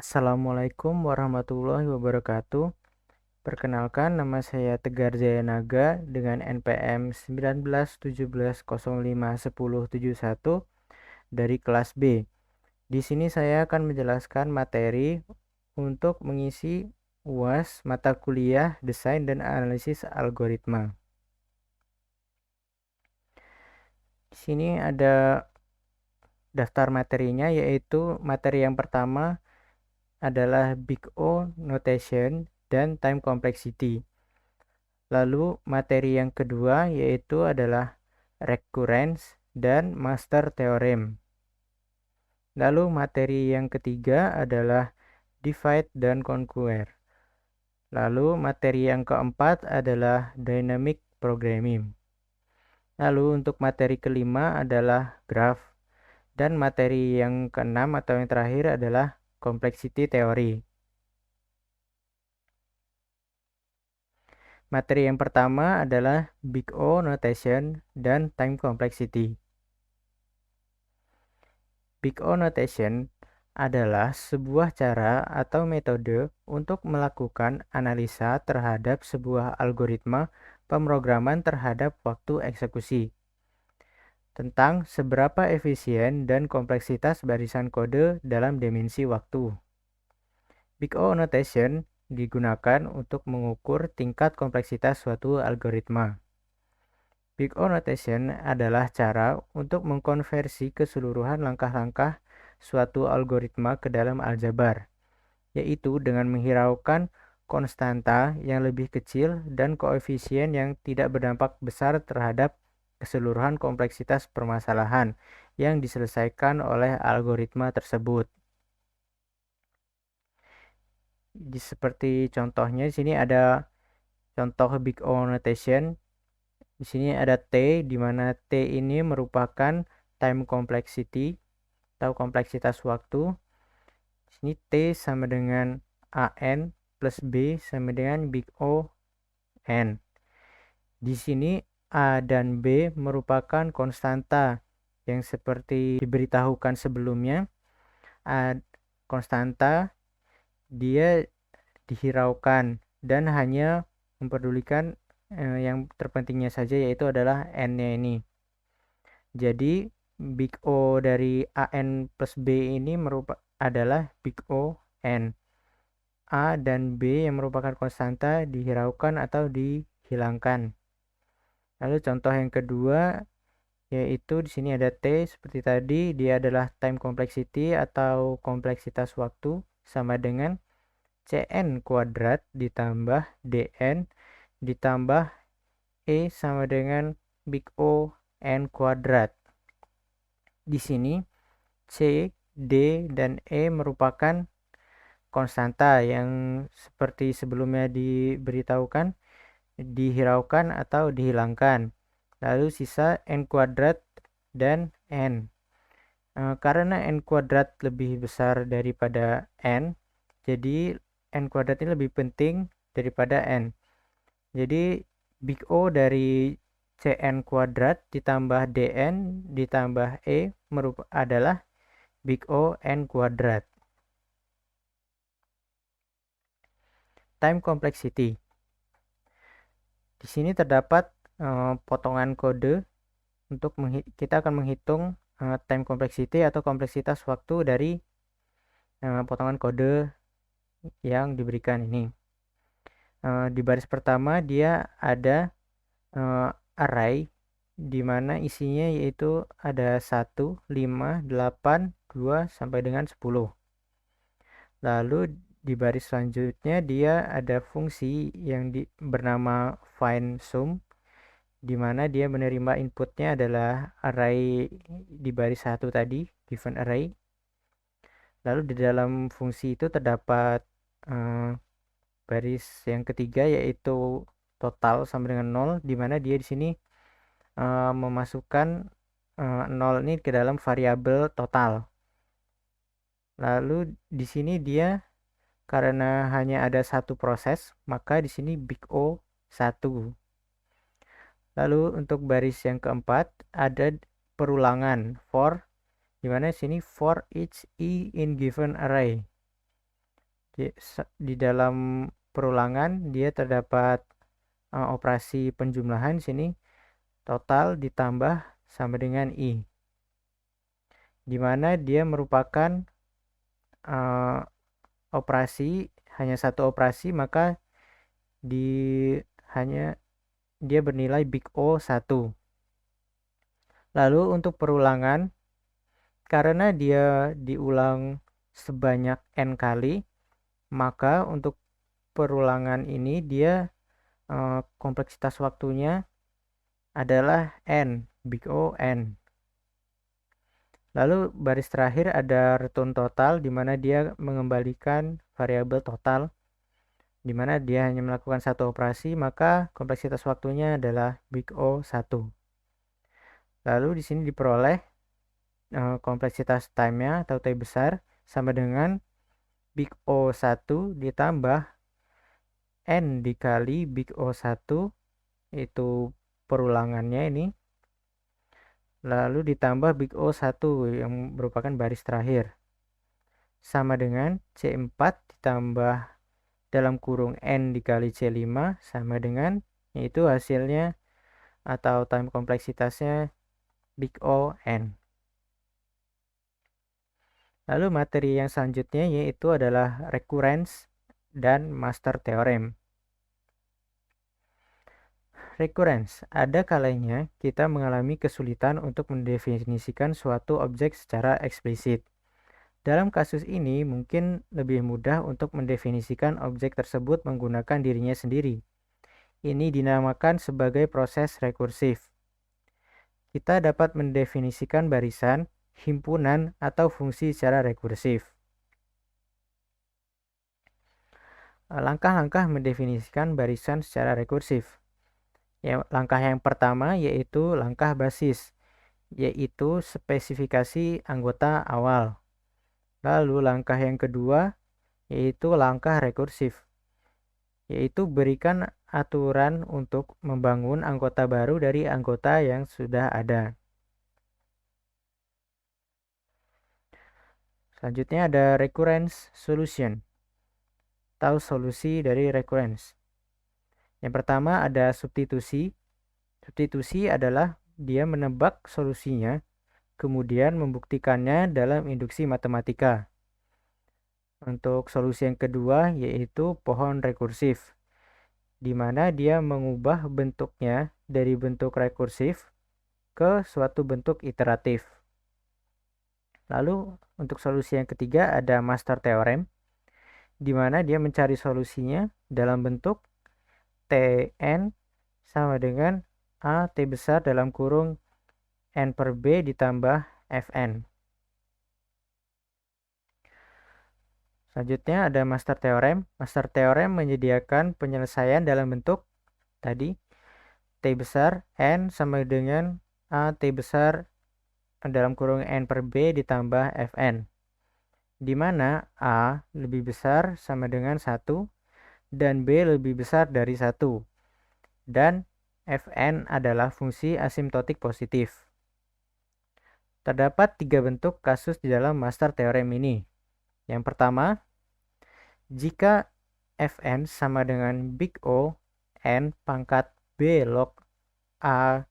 Assalamualaikum warahmatullahi wabarakatuh. Perkenalkan, nama saya Tegar Jayanaga dengan NPM 1917051071 dari kelas B. Di sini saya akan menjelaskan materi untuk mengisi UAS mata kuliah Desain dan Analisis Algoritma. Di sini ada daftar materinya, yaitu materi yang pertama adalah Big O Notation dan Time Complexity. Lalu materi yang kedua yaitu adalah Recurrence dan Master Theorem. Lalu materi yang ketiga adalah Divide dan Conquer. Lalu materi yang keempat adalah Dynamic Programming. Lalu untuk materi kelima adalah Graph. Dan materi yang keenam atau yang terakhir adalah Complexity Theory. Materi yang pertama adalah Big O Notation dan Time Complexity. Big O Notation adalah sebuah cara atau metode untuk melakukan analisa terhadap sebuah algoritma pemrograman terhadap waktu eksekusi, tentang seberapa efisien dan kompleksitas barisan kode dalam dimensi waktu. Big O Notation digunakan untuk mengukur tingkat kompleksitas suatu algoritma. Big O Notation adalah cara untuk mengkonversi keseluruhan langkah-langkah suatu algoritma ke dalam aljabar, yaitu dengan menghiraukan konstanta yang lebih kecil dan koefisien yang tidak berdampak besar terhadap keseluruhan kompleksitas permasalahan yang diselesaikan oleh algoritma tersebut. Seperti contohnya di sini ada contoh Big O Notation. Di sini ada T, di mana T ini merupakan time complexity atau kompleksitas waktu. Di sini T sama dengan AN plus B sama dengan Big O N. Di sini A dan B merupakan konstanta yang seperti diberitahukan sebelumnya. A konstanta dia dihiraukan dan hanya memperdulikan yang terpentingnya saja, yaitu adalah N-nya ini. Jadi Big O dari AN plus B ini adalah Big O N. A dan B yang merupakan konstanta dihiraukan atau dihilangkan. Lalu contoh yang kedua yaitu di sini ada T seperti tadi, dia adalah time complexity atau kompleksitas waktu sama dengan Cn kuadrat ditambah Dn ditambah E sama dengan Big O N kuadrat. Di sini C, D, dan E merupakan konstanta yang seperti sebelumnya diberitahukan, dihiraukan atau dihilangkan. Lalu sisa N kuadrat dan N. Karena N kuadrat lebih besar daripada N, jadi N kuadrat ini lebih penting daripada N. Jadi Big O dari Cn kuadrat ditambah Dn ditambah E adalah Big O N kuadrat. Time complexity. Di sini terdapat potongan kode untuk kita akan menghitung time complexity atau kompleksitas waktu dari potongan kode yang diberikan ini. Di baris pertama dia ada array di mana isinya yaitu ada 1, 5, 8, 2 sampai dengan 10. Lalu di baris selanjutnya dia ada fungsi yang bernama find sum, di mana dia menerima inputnya adalah array di baris 1 tadi, given array. Lalu di dalam fungsi itu terdapat baris yang ketiga yaitu total sama dengan 0, di mana dia di sini memasukkan 0 ini ke dalam variabel total. Lalu di sini dia karena hanya ada satu proses, maka di sini Big O 1. Lalu untuk baris yang keempat ada perulangan for, di mana sini for each E in given array. Di dalam perulangan dia terdapat operasi penjumlahan sini, total ditambah sama dengan I, di mana dia merupakan operasi, hanya satu operasi, maka dia bernilai big O 1. Lalu untuk perulangan, karena dia diulang sebanyak N kali, maka untuk perulangan ini dia kompleksitas waktunya adalah N, big O N. Lalu baris terakhir ada return total, di mana dia mengembalikan variabel total, di mana dia hanya melakukan satu operasi, maka kompleksitas waktunya adalah big O 1. Lalu di sini diperoleh kompleksitas time-nya atau T besar sama dengan big O 1 ditambah N dikali big O 1, itu perulangannya ini, lalu ditambah big O 1 yang merupakan baris terakhir, sama dengan C4 ditambah dalam kurung N dikali C5 sama dengan, yaitu hasilnya atau time kompleksitasnya big O N. Lalu materi yang selanjutnya yaitu adalah recurrence dan master theorem. Recurrence, ada kalanya kita mengalami kesulitan untuk mendefinisikan suatu objek secara eksplisit. Dalam kasus ini mungkin lebih mudah untuk mendefinisikan objek tersebut menggunakan dirinya sendiri. Ini dinamakan sebagai proses rekursif. Kita dapat mendefinisikan barisan, himpunan, atau fungsi secara rekursif. Langkah-langkah mendefinisikan barisan secara rekursif. Langkah yang pertama yaitu langkah basis, yaitu spesifikasi anggota awal. Lalu langkah yang kedua yaitu langkah rekursif, yaitu berikan aturan untuk membangun anggota baru dari anggota yang sudah ada. Selanjutnya ada recurrence solution, atau solusi dari recurrence. Yang pertama ada substitusi. Substitusi adalah dia menebak solusinya, kemudian membuktikannya dalam induksi matematika. Untuk solusi yang kedua yaitu pohon rekursif, di mana dia mengubah bentuknya dari bentuk rekursif ke suatu bentuk iteratif. Lalu untuk solusi yang ketiga ada master theorem, di mana dia mencari solusinya dalam bentuk Tn sama dengan A T besar dalam kurung N per B ditambah Fn. Selanjutnya ada master theorem. Master theorem menyediakan penyelesaian dalam bentuk tadi T besar N sama dengan A T besar dalam kurung N per B ditambah Fn, di mana A lebih besar sama dengan 1 dan B lebih besar dari 1, dan Fn adalah fungsi asimptotik positif. Terdapat 3 bentuk kasus di dalam master theorem ini. Yang pertama, jika Fn sama dengan big O N pangkat B log A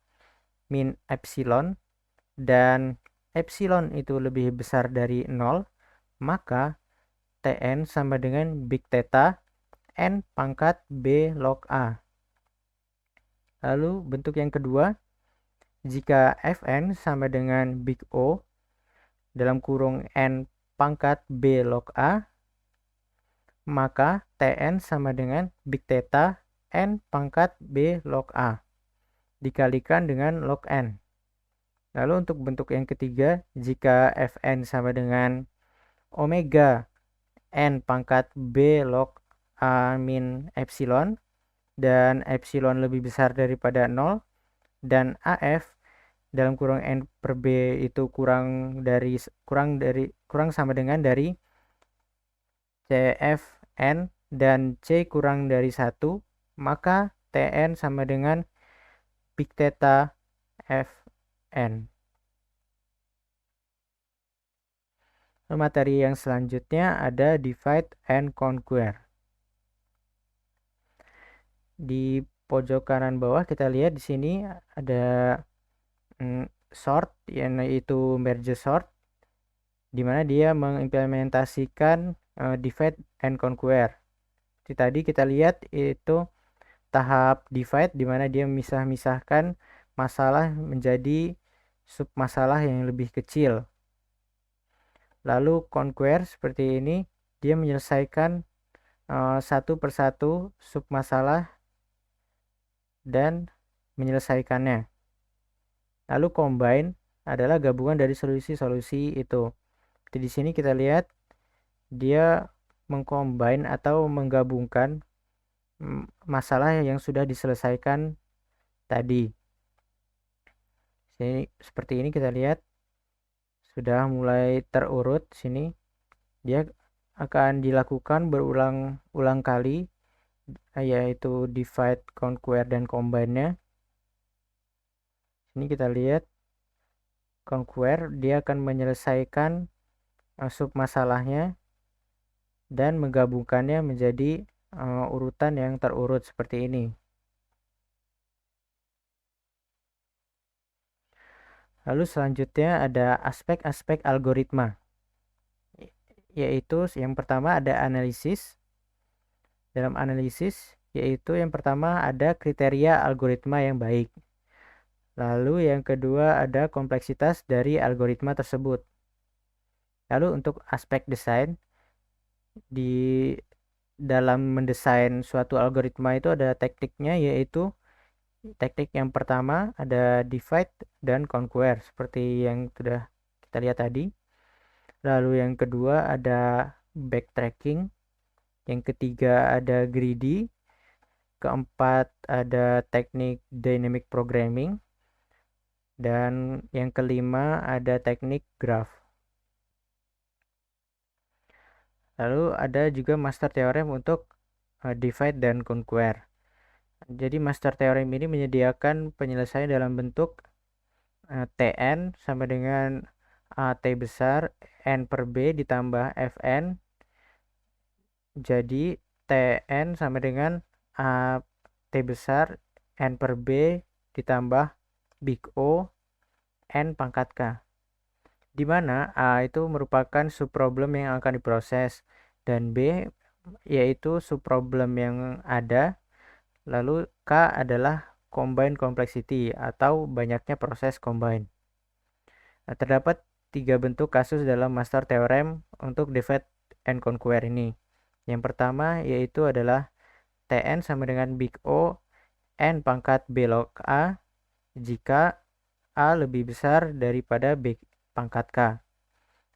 min epsilon, dan epsilon itu lebih besar dari 0, maka Tn sama dengan big theta N pangkat B log A. Lalu bentuk yang kedua, jika Fn sama dengan big O dalam kurung N pangkat B log A, maka Tn sama dengan big theta N pangkat B log A dikalikan dengan log N. Lalu untuk bentuk yang ketiga, jika Fn sama dengan omega N pangkat B log A min epsilon, dan epsilon lebih besar daripada 0, dan AF dalam kurung N per B itu kurang sama dengan dari CFN dan C kurang dari 1, maka Tn sama dengan big theta Fn. Materi yang selanjutnya ada divide and conquer. Di pojok kanan bawah kita lihat di sini ada sort, yaitu merge sort, di mana dia mengimplementasikan divide and conquer. Tadi kita lihat itu tahap divide di mana dia memisah-misahkan masalah menjadi submasalah yang lebih kecil. Lalu conquer seperti ini, dia menyelesaikan satu persatu submasalah dan menyelesaikannya. Lalu combine adalah gabungan dari solusi-solusi itu. Jadi di sini kita lihat dia mengcombine atau menggabungkan masalah yang sudah diselesaikan tadi. Seperti ini kita lihat sudah mulai terurut sini. Dia akan dilakukan berulang-ulang kali, yaitu divide, conquer, dan combine-nya. Ini kita lihat conquer, dia akan menyelesaikan submasalahnya dan menggabungkannya menjadi urutan yang terurut seperti ini. Lalu selanjutnya ada aspek-aspek algoritma, yaitu yang pertama ada analisis. Dalam analisis, yaitu yang pertama ada kriteria algoritma yang baik. Lalu yang kedua ada kompleksitas dari algoritma tersebut. Lalu untuk aspek desain, di dalam mendesain suatu algoritma itu ada tekniknya, yaitu teknik yang pertama ada divide dan conquer seperti yang sudah kita lihat tadi. Lalu yang kedua ada backtracking, yang ketiga ada greedy, keempat ada teknik dynamic programming, dan yang kelima ada teknik graph. Lalu ada juga master theorem untuk divide dan conquer. Jadi master theorem ini menyediakan penyelesaian dalam bentuk Tn sama dengan T besar N per B ditambah Fn. Jadi Tn sama dengan T besar N per B ditambah big O N pangkat K. Di mana A itu merupakan subproblem yang akan diproses dan B yaitu subproblem yang ada. Lalu K adalah combine complexity atau banyaknya proses combine. Nah, terdapat 3 bentuk kasus dalam master theorem untuk divide and conquer ini. Yang pertama yaitu adalah Tn sama dengan big O N pangkat B log A jika A lebih besar daripada B pangkat K.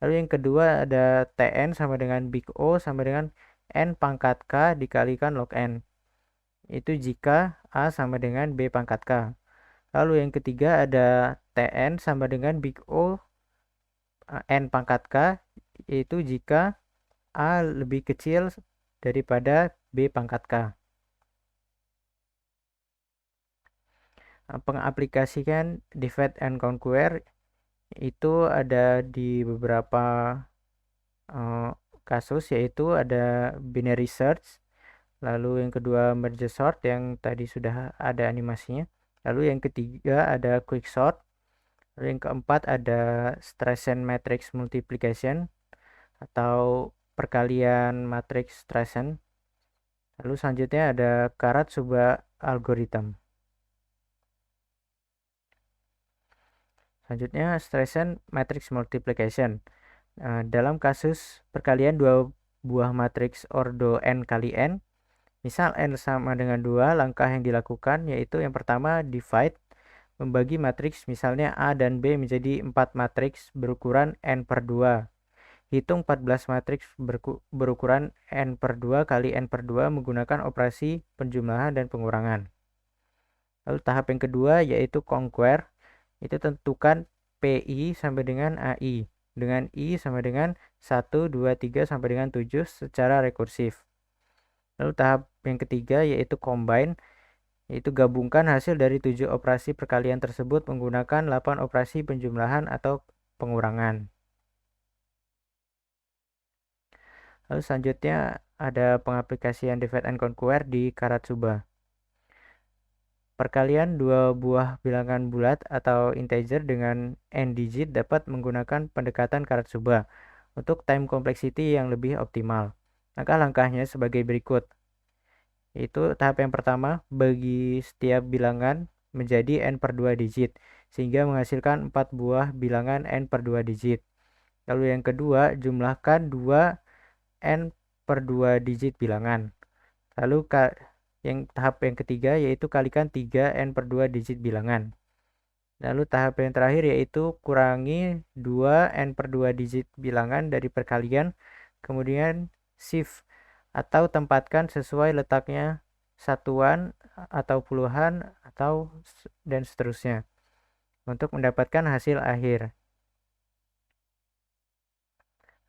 Lalu yang kedua ada Tn sama dengan big O sama dengan N pangkat K dikalikan log N. Itu jika A sama dengan B pangkat K. Lalu yang ketiga ada Tn sama dengan big O N pangkat K, yaitu jika A lebih kecil daripada B pangkat K. Pengaplikasikan divide and conquer itu ada di beberapa kasus, yaitu ada binary search, lalu yang kedua merge sort yang tadi sudah ada animasinya, lalu yang ketiga ada quick sort, lalu yang keempat ada Streisand matrix multiplication atau perkalian matriks Streisand. Lalu selanjutnya ada Karatsuba algorithm. Selanjutnya Streisand matrix multiplication. Dalam kasus perkalian dua buah matriks ordo n kali n, misal n sama dengan 2, langkah yang dilakukan yaitu yang pertama divide, membagi matriks misalnya A dan B menjadi 4 matriks berukuran n per 2. Hitung 14 matriks berukuran n per 2 kali n per 2 menggunakan operasi penjumlahan dan pengurangan. Lalu tahap yang kedua yaitu conquer, itu tentukan PI sampai dengan AI dengan I sama dengan 1, 2, 3 sampai dengan 7 secara rekursif. Lalu tahap yang ketiga yaitu combine, yaitu gabungkan hasil dari 7 operasi perkalian tersebut menggunakan 8 operasi penjumlahan atau pengurangan. Lalu selanjutnya ada pengaplikasian divide and conquer di Karatsuba. Perkalian dua buah bilangan bulat atau integer dengan n digit dapat menggunakan pendekatan Karatsuba untuk time complexity yang lebih optimal. Langkah-langkahnya sebagai berikut. Itu tahap yang pertama, bagi setiap bilangan menjadi n per 2 digit, sehingga menghasilkan 4 buah bilangan n per 2 digit. Lalu yang kedua, jumlahkan 2 n per 2 digit bilangan. Lalu tahap yang ketiga yaitu kalikan 3 n per 2 digit bilangan. Lalu tahap yang terakhir yaitu kurangi 2 n per 2 digit bilangan dari perkalian, kemudian shift atau tempatkan sesuai letaknya satuan atau puluhan atau dan seterusnya untuk mendapatkan hasil akhir.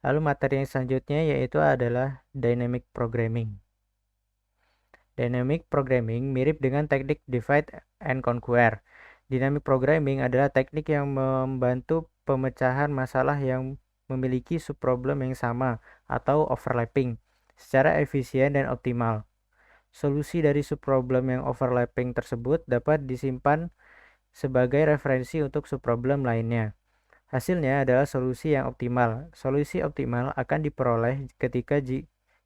Lalu materi yang selanjutnya yaitu adalah dynamic programming. Dynamic programming mirip dengan teknik divide and conquer. Dynamic programming adalah teknik yang membantu pemecahan masalah yang memiliki subproblem yang sama atau overlapping secara efisien dan optimal. Solusi dari subproblem yang overlapping tersebut dapat disimpan sebagai referensi untuk subproblem lainnya. Hasilnya adalah solusi yang optimal. Solusi optimal akan diperoleh ketika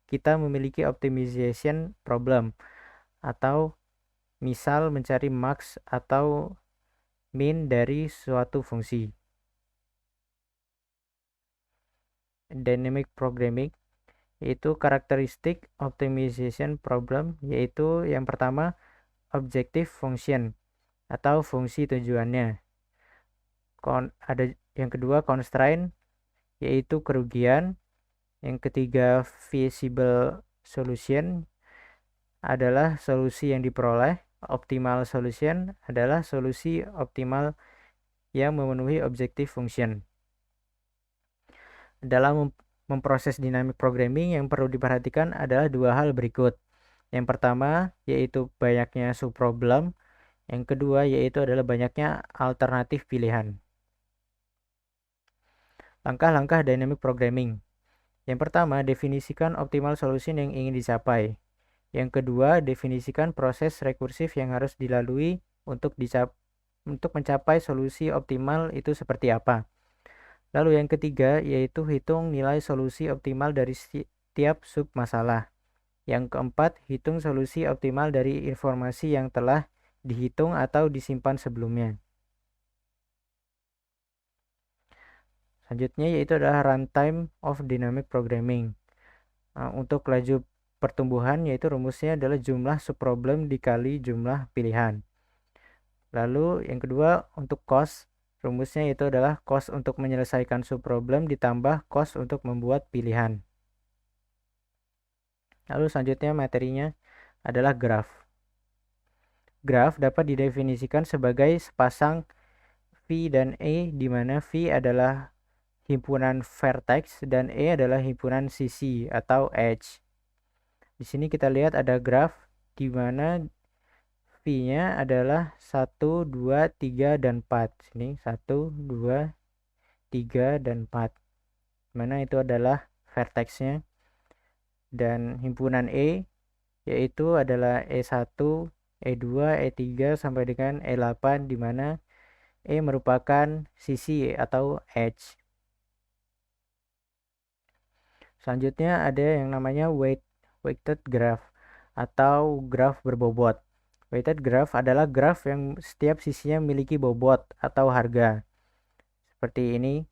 kita memiliki optimization problem, atau misal mencari max atau min dari suatu fungsi. Dynamic programming yaitu karakteristik optimization problem, yaitu yang pertama objective function atau fungsi tujuannya. Ada yang kedua constraint yaitu kerugian. Yang ketiga feasible solution adalah solusi yang diperoleh. Optimal solution adalah solusi optimal yang memenuhi objective function. Dalam memproses dynamic programming yang perlu diperhatikan adalah dua hal berikut. Yang pertama yaitu banyaknya subproblem. Yang kedua yaitu adalah banyaknya alternatif pilihan. Langkah-langkah dynamic programming. Yang pertama, definisikan optimal solution yang ingin dicapai. Yang kedua, definisikan proses rekursif yang harus dilalui untuk mencapai solusi optimal itu seperti apa. Lalu yang ketiga, yaitu hitung nilai solusi optimal dari setiap sub masalah. Yang keempat, hitung solusi optimal dari informasi yang telah dihitung atau disimpan sebelumnya. Selanjutnya yaitu adalah runtime of dynamic programming. Untuk laju pertumbuhan yaitu rumusnya adalah jumlah subproblem dikali jumlah pilihan. Lalu yang kedua untuk cost, rumusnya itu adalah cost untuk menyelesaikan subproblem ditambah cost untuk membuat pilihan. Lalu selanjutnya materinya adalah graph. Graph dapat didefinisikan sebagai sepasang V dan E, di mana V adalah himpunan vertex dan E adalah himpunan sisi atau edge. Di sini kita lihat ada graph di mana V-nya adalah 1, 2, 3, dan 4. Sini 1, 2, 3, dan 4. Mana itu adalah vertexnya. Dan himpunan E yaitu adalah E1, E2, E3 sampai dengan E8, di mana E merupakan sisi atau edge. Selanjutnya ada yang namanya weighted graph atau graf berbobot. Weighted graph adalah graf yang setiap sisinya memiliki bobot atau harga. Seperti ini.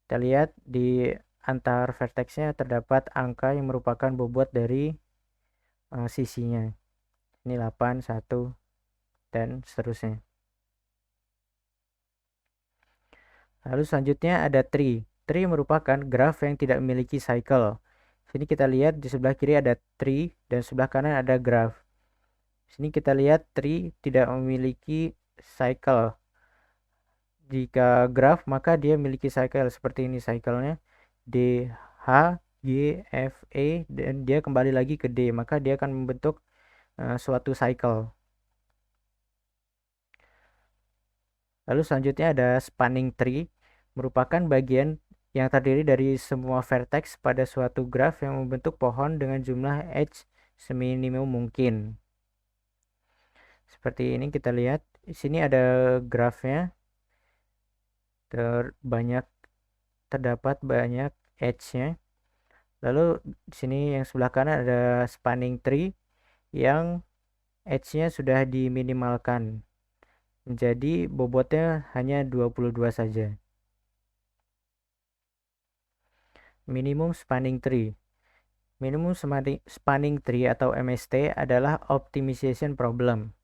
Kita lihat di antar vertexnya terdapat angka yang merupakan bobot dari sisinya. Ini 8, 1, dan seterusnya. Lalu selanjutnya ada tree. Tree merupakan graf yang tidak memiliki cycle. Sini kita lihat di sebelah kiri ada tree dan sebelah kanan ada graph. Sini kita lihat tree tidak memiliki cycle. Jika graph maka dia memiliki cycle seperti ini cyclenya D, H, G, F, E, dan dia kembali lagi ke D, maka dia akan membentuk suatu cycle. Lalu selanjutnya ada spanning tree, merupakan bagian yang terdiri dari semua vertex pada suatu graf yang membentuk pohon dengan jumlah edge seminimum mungkin. Seperti ini kita lihat, di sini ada grafnya, terdapat banyak edge-nya. Lalu di sini yang sebelah kanan ada spanning tree yang edge-nya sudah diminimalkan. Jadi bobotnya hanya 22 saja. Minimum spanning tree. Minimum spanning tree atau MST adalah optimization problem,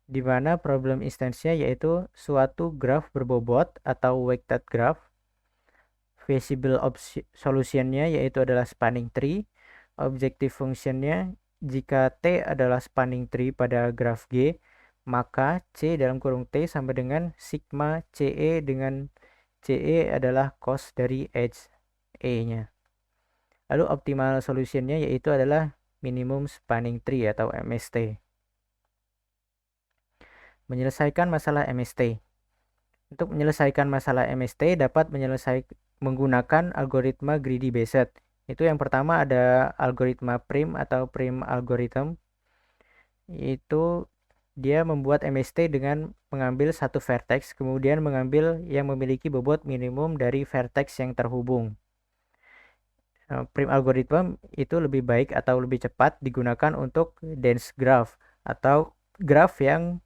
di mana problem instansinya yaitu suatu graf berbobot atau weighted graph. Feasible solutionnya yaitu adalah spanning tree. Objective functionnya, jika T adalah spanning tree pada graf G, maka C dalam kurung T sama dengan sigma CE, dengan CE adalah cos dari edge E-nya. Lalu optimal solutionnya yaitu adalah minimum spanning tree atau MST. Menyelesaikan masalah MST. Untuk menyelesaikan masalah MST dapat menggunakan algoritma greedy based. Itu yang pertama ada algoritma prim atau prim algorithm. Itu dia membuat MST dengan mengambil satu vertex, kemudian mengambil yang memiliki bobot minimum dari vertex yang terhubung. Prim algorithm itu lebih baik atau lebih cepat digunakan untuk dense graph atau graph yang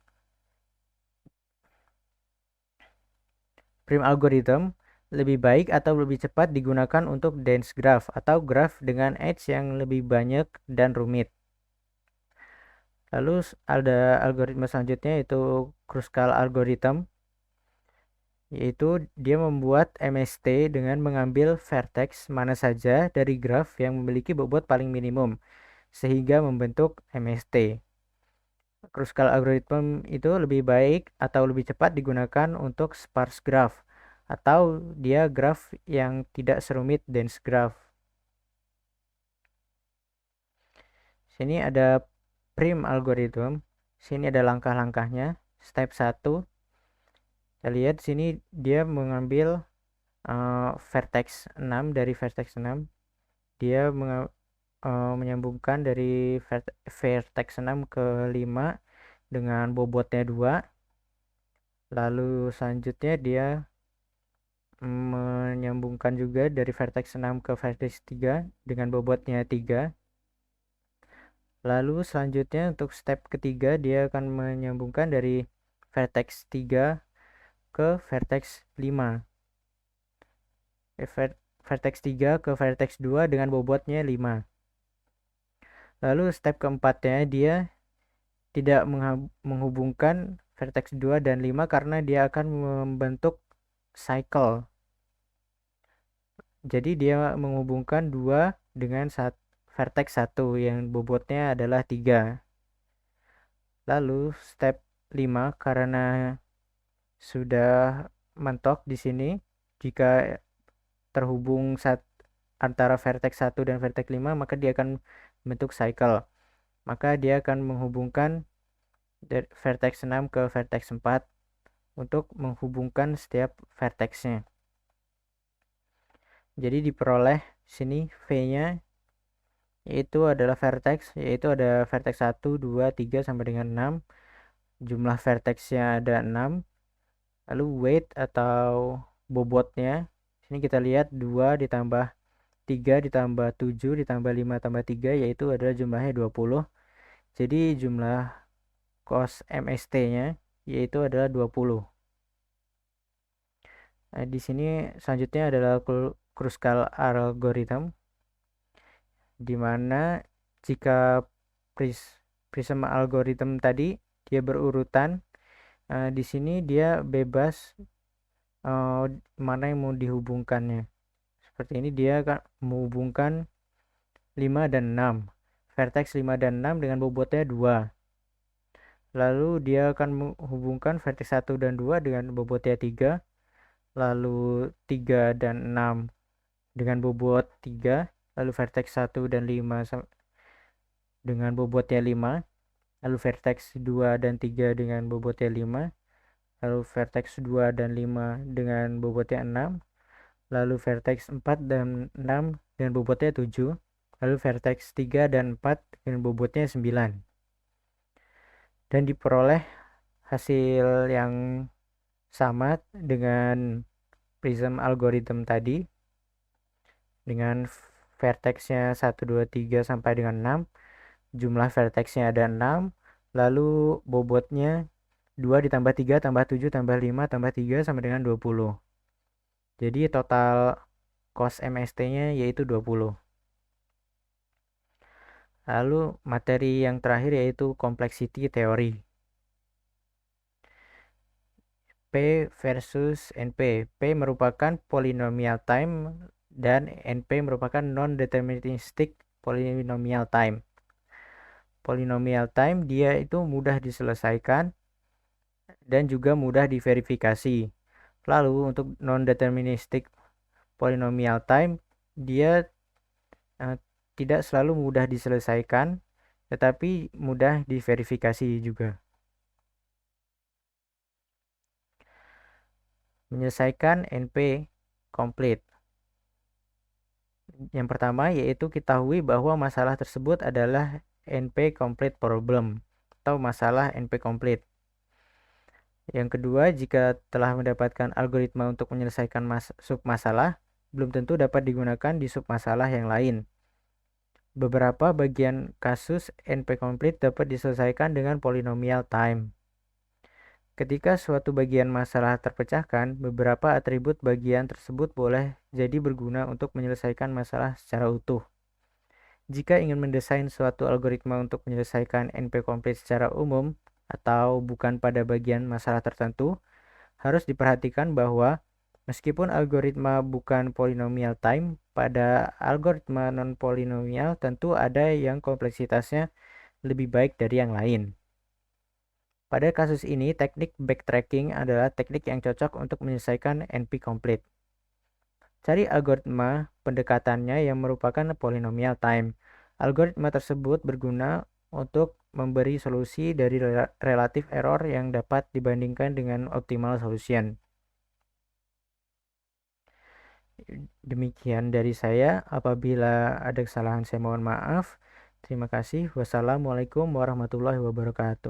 prim algorithm lebih baik atau lebih cepat digunakan untuk dense graph atau graph dengan edge yang lebih banyak dan rumit. Lalu ada algoritma selanjutnya yaitu Kruskal algorithm, yaitu dia membuat MST dengan mengambil vertex mana saja dari graf yang memiliki bobot paling minimum sehingga membentuk MST. Kruskal algorithm itu lebih baik atau lebih cepat digunakan untuk sparse graph atau dia graph yang tidak serumit dense graph. Sini ada prim algorithm. Sini ada langkah-langkahnya. Step 1. Kita lihat sini dia mengambil vertex 6 dari vertex 6. Dia menyambungkan dari vertex 6 ke 5 dengan bobotnya 2. Lalu selanjutnya dia menyambungkan juga dari vertex 6 ke vertex 3 dengan bobotnya 3. Lalu selanjutnya untuk step ketiga dia akan menyambungkan dari vertex 3 ke vertex 5. Vertex 3 ke vertex 2 dengan bobotnya 5. Lalu step keempatnya dia tidak menghubungkan vertex 2 dan 5 karena dia akan membentuk cycle. Jadi dia menghubungkan 2 dengan vertex 1 yang bobotnya adalah 3. Lalu step 5 karena sudah mentok di sini, jika terhubung antara vertex 1 dan vertex 5 maka dia akan membentuk cycle. Maka dia akan menghubungkan dari vertex 6 ke vertex 4 untuk menghubungkan setiap vertexnya. Jadi diperoleh sini V-nya yaitu adalah vertex, yaitu ada vertex 1, 2, 3 sampai dengan 6. Jumlah vertexnya ada 6. Lalu weight atau bobotnya sini kita lihat 2 ditambah 3 ditambah 7 ditambah 5 tambah 3 yaitu adalah jumlahnya 20. Jadi jumlah cos MST-nya yaitu adalah 20. Nah, di sini selanjutnya adalah Kruskal algorithm, di mana jika prism algorithm tadi dia berurutan, di sini dia bebas mana yang mau dihubungkannya. Seperti ini dia akan menghubungkan 5 dan 6. Vertex 5 dan 6 dengan bobotnya 2. Lalu dia akan menghubungkan vertex 1 dan 2 dengan bobotnya 3. Lalu 3 dan 6 dengan bobot 3. Lalu vertex 1 dan 5 dengan bobotnya 5. Lalu vertex 2 dan 3 dengan bobotnya 5. Lalu vertex 2 dan 5 dengan bobotnya 6. lalu vertex 4 dan 6 dengan bobotnya 7, lalu vertex 3 dan 4 dengan bobotnya 9. Dan diperoleh hasil yang sama dengan prism algorithm tadi, dengan vertexnya 1, 2, 3 sampai dengan 6, jumlah vertexnya ada 6, lalu bobotnya 2 ditambah 3 tambah 7 tambah 5 tambah 3 sama dengan 20. Jadi total cos MST-nya yaitu 20. Lalu materi yang terakhir yaitu complexity theory. P versus NP. P merupakan polynomial time dan NP merupakan non-deterministic polynomial time. Polynomial time dia itu mudah diselesaikan dan juga mudah diverifikasi. Lalu untuk non-deterministic polynomial time dia tidak selalu mudah diselesaikan, tetapi mudah diverifikasi juga. Menyelesaikan NP complete. Yang pertama yaitu ketahui bahwa masalah tersebut adalah NP complete problem atau masalah NP complete. Yang kedua, jika telah mendapatkan algoritma untuk menyelesaikan submasalah, belum tentu dapat digunakan di submasalah yang lain. Beberapa bagian kasus NP complete dapat diselesaikan dengan polynomial time. Ketika suatu bagian masalah terpecahkan, beberapa atribut bagian tersebut boleh jadi berguna untuk menyelesaikan masalah secara utuh. Jika ingin mendesain suatu algoritma untuk menyelesaikan NP complete secara umum atau bukan pada bagian masalah tertentu, harus diperhatikan bahwa meskipun algoritma bukan polynomial time, pada algoritma non-polinomial tentu ada yang kompleksitasnya lebih baik dari yang lain. Pada kasus ini, teknik backtracking adalah teknik yang cocok untuk menyelesaikan NP complete. Cari algoritma pendekatannya yang merupakan polynomial time. Algoritma tersebut berguna untuk memberi solusi dari relative error yang dapat dibandingkan dengan optimal solution. Demikian dari saya. Apabila ada kesalahan saya mohon maaf. Terima kasih. Wassalamualaikum warahmatullahi wabarakatuh.